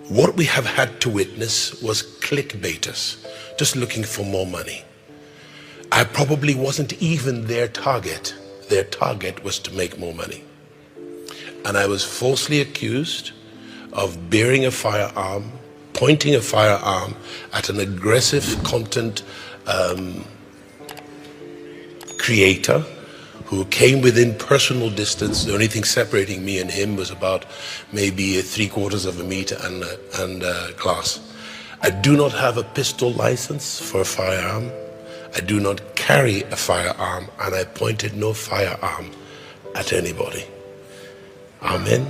What we have had to witness was clickbaiters, just looking for more money. I probably wasn't even their target. Their target was to make more money. And I was falsely accused of bearing a firearm, pointing a firearm at an aggressive content creator who came within personal distance. The only thing separating me and him was about maybe 3/4 of a meter and glass. I do not have a pistol license for a firearm. I do not carry a firearm, and I pointed no firearm at anybody. Amen.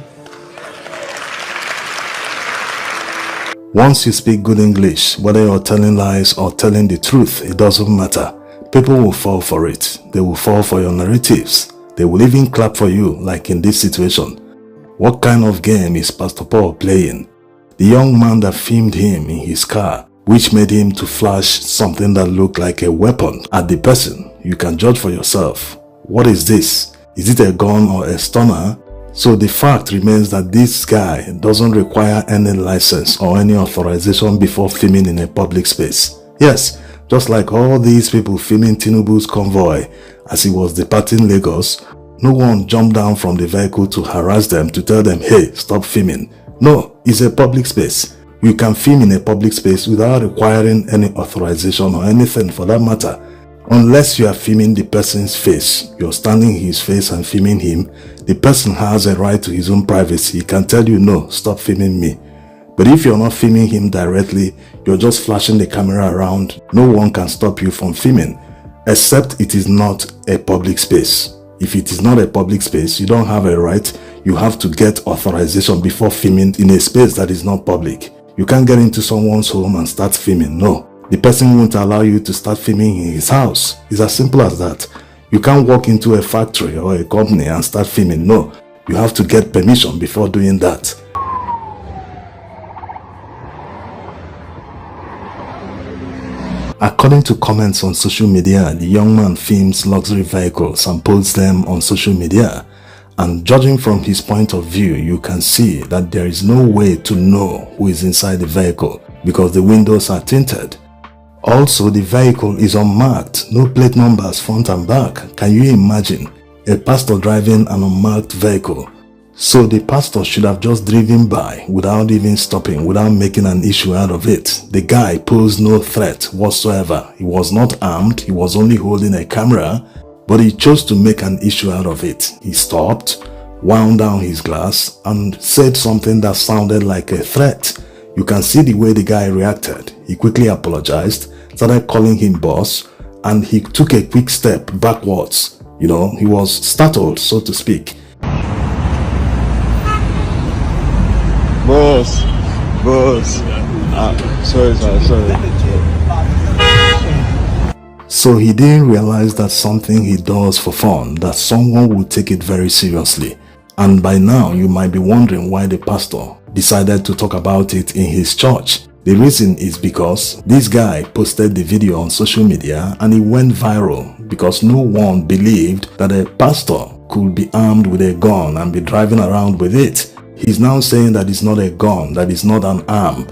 Once you speak good English, whether you're telling lies or telling the truth, it doesn't matter. People will fall for it. They will fall for your narratives. They will even clap for you, like in this situation. What kind of game is Pastor Paul playing? The young man that filmed him in his car, which made him to flash something that looked like a weapon at the person. You can judge for yourself. What is this? Is it a gun or a stunner? So the fact remains that this guy doesn't require any license or any authorization before filming in a public space. Yes, just like all these people filming Tinubu's convoy as he was departing Lagos, no one jumped down from the vehicle to harass them to tell them, hey, stop filming. No, it's a public space. You can film in a public space without requiring any authorization or anything for that matter. Unless you are filming the person's face, you're standing in his face and filming him, the person has a right to his own privacy. He can tell you, no, stop filming me. But if you're not filming him directly, you're just flashing the camera around, no one can stop you from filming, except it is not a public space. If it is not a public space, you don't have a right. You have to get authorization before filming in a space that is not public. You can't get into someone's home and start filming, no. The person won't allow you to start filming in his house. It's as simple as that. You can't walk into a factory or a company and start filming, no. You have to get permission before doing that. According to comments on social media, the young man films luxury vehicles and posts them on social media. And judging from his point of view, you can see that there is no way to know who is inside the vehicle because the windows are tinted. Also, the vehicle is unmarked, no plate numbers front and back. Can you imagine a pastor driving an unmarked vehicle? So the pastor should have just driven by without even stopping, without making an issue out of it. The guy posed no threat whatsoever. He was not armed, he was only holding a camera, but he chose to make an issue out of it. He stopped, wound down his glass, and said something that sounded like a threat. You can see the way the guy reacted. He quickly apologized, started calling him boss, and he took a quick step backwards. You know, he was startled, so to speak. Boss. Sorry, sir. So he didn't realize that something he does for fun, that someone will take it very seriously. And by now, you might be wondering why the pastor decided to talk about it in his church. The reason is because this guy posted the video on social media and it went viral because no one believed that a pastor could be armed with a gun and be driving around with it. He's now saying that it's not a gun, that it's not an arm.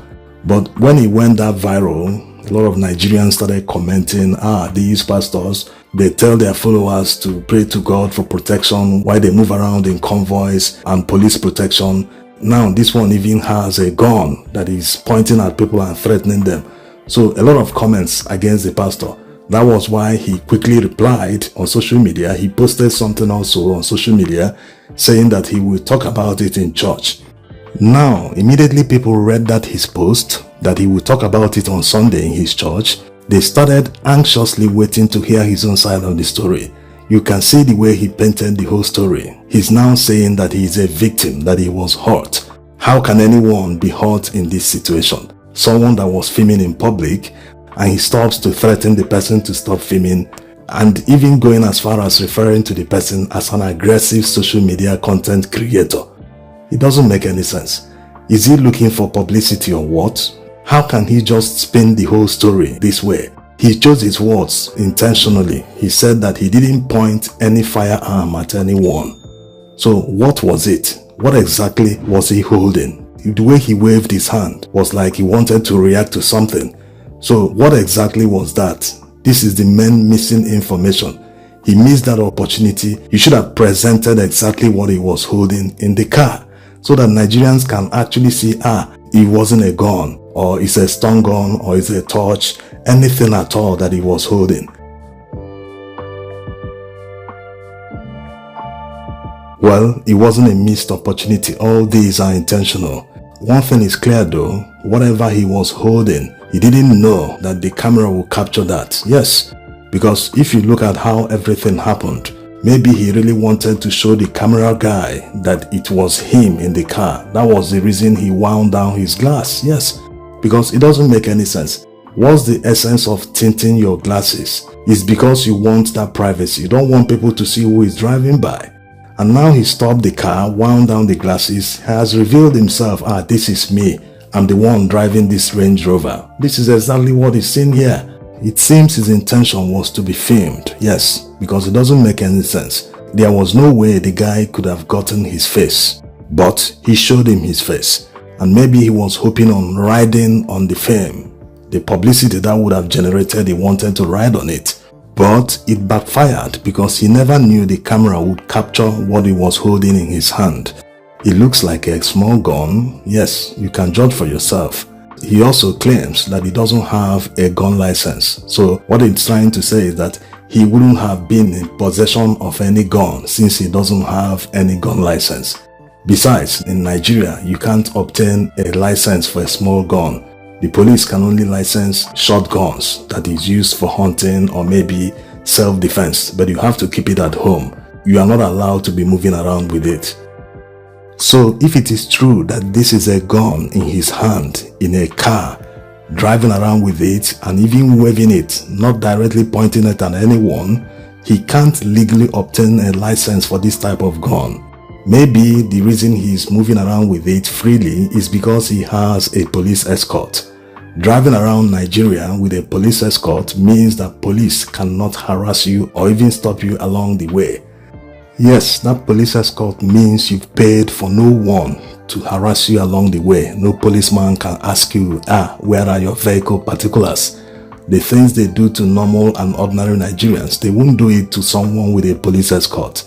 But when it went that viral, a lot of Nigerians started commenting, these pastors, they tell their followers to pray to God for protection while they move around in convoys and police protection. Now this one even has a gun that is pointing at people and threatening them. So a lot of comments against the pastor. That was why he quickly replied on social media. He posted something also on social media saying that he will talk about it in church. Now, immediately people read that his post, that he will talk about it on Sunday in his church. They started anxiously waiting to hear his own side of the story. You can see the way he painted the whole story. He's now saying that he is a victim, that he was hurt. How can anyone be hurt in this situation? Someone that was filming in public, and he stops to threaten the person to stop filming, and even going as far as referring to the person as an aggressive social media content creator. It doesn't make any sense. Is he looking for publicity or what? How can he just spin the whole story this way? He chose his words intentionally. He said that he didn't point any firearm at anyone. So what was it? What exactly was he holding? the way he waved his hand was like he wanted to react to something. So what exactly was that? This is the main missing information. He missed that opportunity. He should have presented exactly what he was holding in the car so that Nigerians can actually see, it wasn't a gun, or it's a stun gun, or it's a torch, anything at all that he was holding. Well, it wasn't a missed opportunity. All these are intentional. One thing is clear though, whatever he was holding, he didn't know that the camera would capture that. Yes, because if you look at how everything happened, maybe he really wanted to show the camera guy that it was him in the car. That was the reason he wound down his glass. Yes, because it doesn't make any sense. What's the essence of tinting your glasses? It's because you want that privacy. You don't want people to see who is driving by. And now he stopped the car, wound down the glasses, has revealed himself, this is me. I'm the one driving this Range Rover. This is exactly what is seen here. It seems his intention was to be filmed, yes, because it doesn't make any sense. There was no way the guy could have gotten his face, but he showed him his face. And maybe he was hoping on riding on the fame, the publicity that would have generated. He wanted to ride on it. But it backfired because he never knew the camera would capture what he was holding in his hand. It looks like a small gun. Yes, you can judge for yourself. He also claims that he doesn't have a gun license. So what he's trying to say is that he wouldn't have been in possession of any gun since he doesn't have any gun license. Besides, in Nigeria, you can't obtain a license for a small gun. The police can only license shotguns that is used for hunting or maybe self-defense, but you have to keep it at home. You are not allowed to be moving around with it. So if it is true that this is a gun in his hand in a car, driving around with it and even waving it, not directly pointing it at anyone, he can't legally obtain a license for this type of gun. Maybe the reason he's moving around with it freely is because he has a police escort. Driving around Nigeria with a police escort means that police cannot harass you or even stop you along the way. Yes, that police escort means you've paid for no one to harass you along the way. No policeman can ask you, where are your vehicle particulars? The things they do to normal and ordinary Nigerians, they won't do it to someone with a police escort.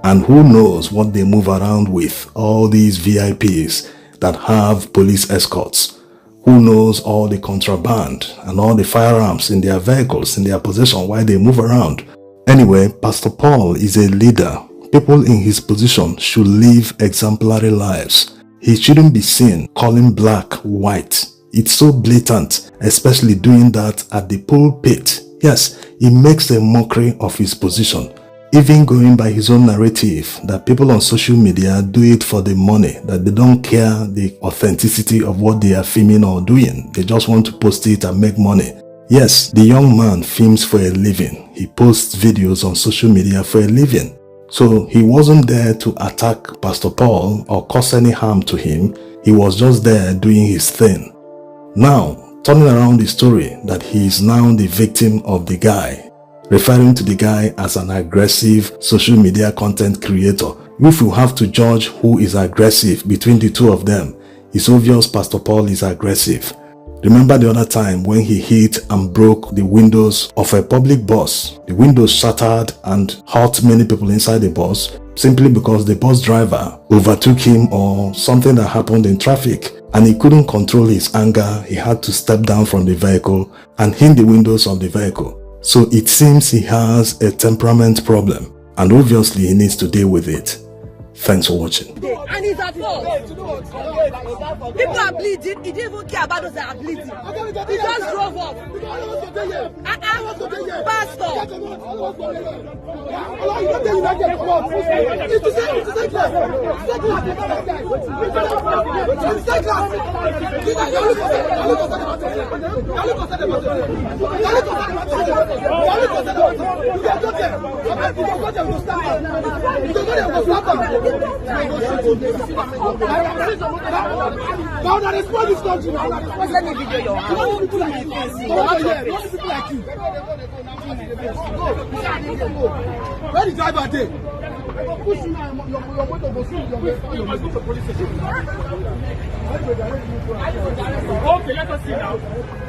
And who knows what they move around with, all these VIPs that have police escorts. Who knows all the contraband and all the firearms in their vehicles, in their possession while they move around. Anyway, Pastor Paul is a leader. People in his position should live exemplary lives. He shouldn't be seen calling black white. It's so blatant, especially doing that at the pulpit. Yes, he makes a mockery of his position. Even going by his own narrative that people on social media do it for the money, that they don't care the authenticity of what they are filming or doing. They just want to post it and make money. Yes, the young man films for a living. He posts videos on social media for a living. So he wasn't there to attack Pastor Paul or cause any harm to him. He was just there doing his thing. Now, turning around the story that he is now the victim of the guy, referring to the guy as an aggressive social media content creator. If you have to judge who is aggressive between the two of them, it's obvious Pastor Paul is aggressive. Remember the other time when he hit and broke the windows of a public bus? The windows shattered and hurt many people inside the bus simply because the bus driver overtook him or something that happened in traffic and he couldn't control his anger. He had to step down from the vehicle and hit the windows of the vehicle. So it seems he has a temperament problem and obviously he needs to deal with it. Thanks for watching. And he's at fault. People are bleeding. He didn't even care about those that are bleeding. He just drove off. Pastor. Now that is what this country. Let me video your house. Where the driver dey? push you now. You're going to go see you must go to police station. Okay, let us see now.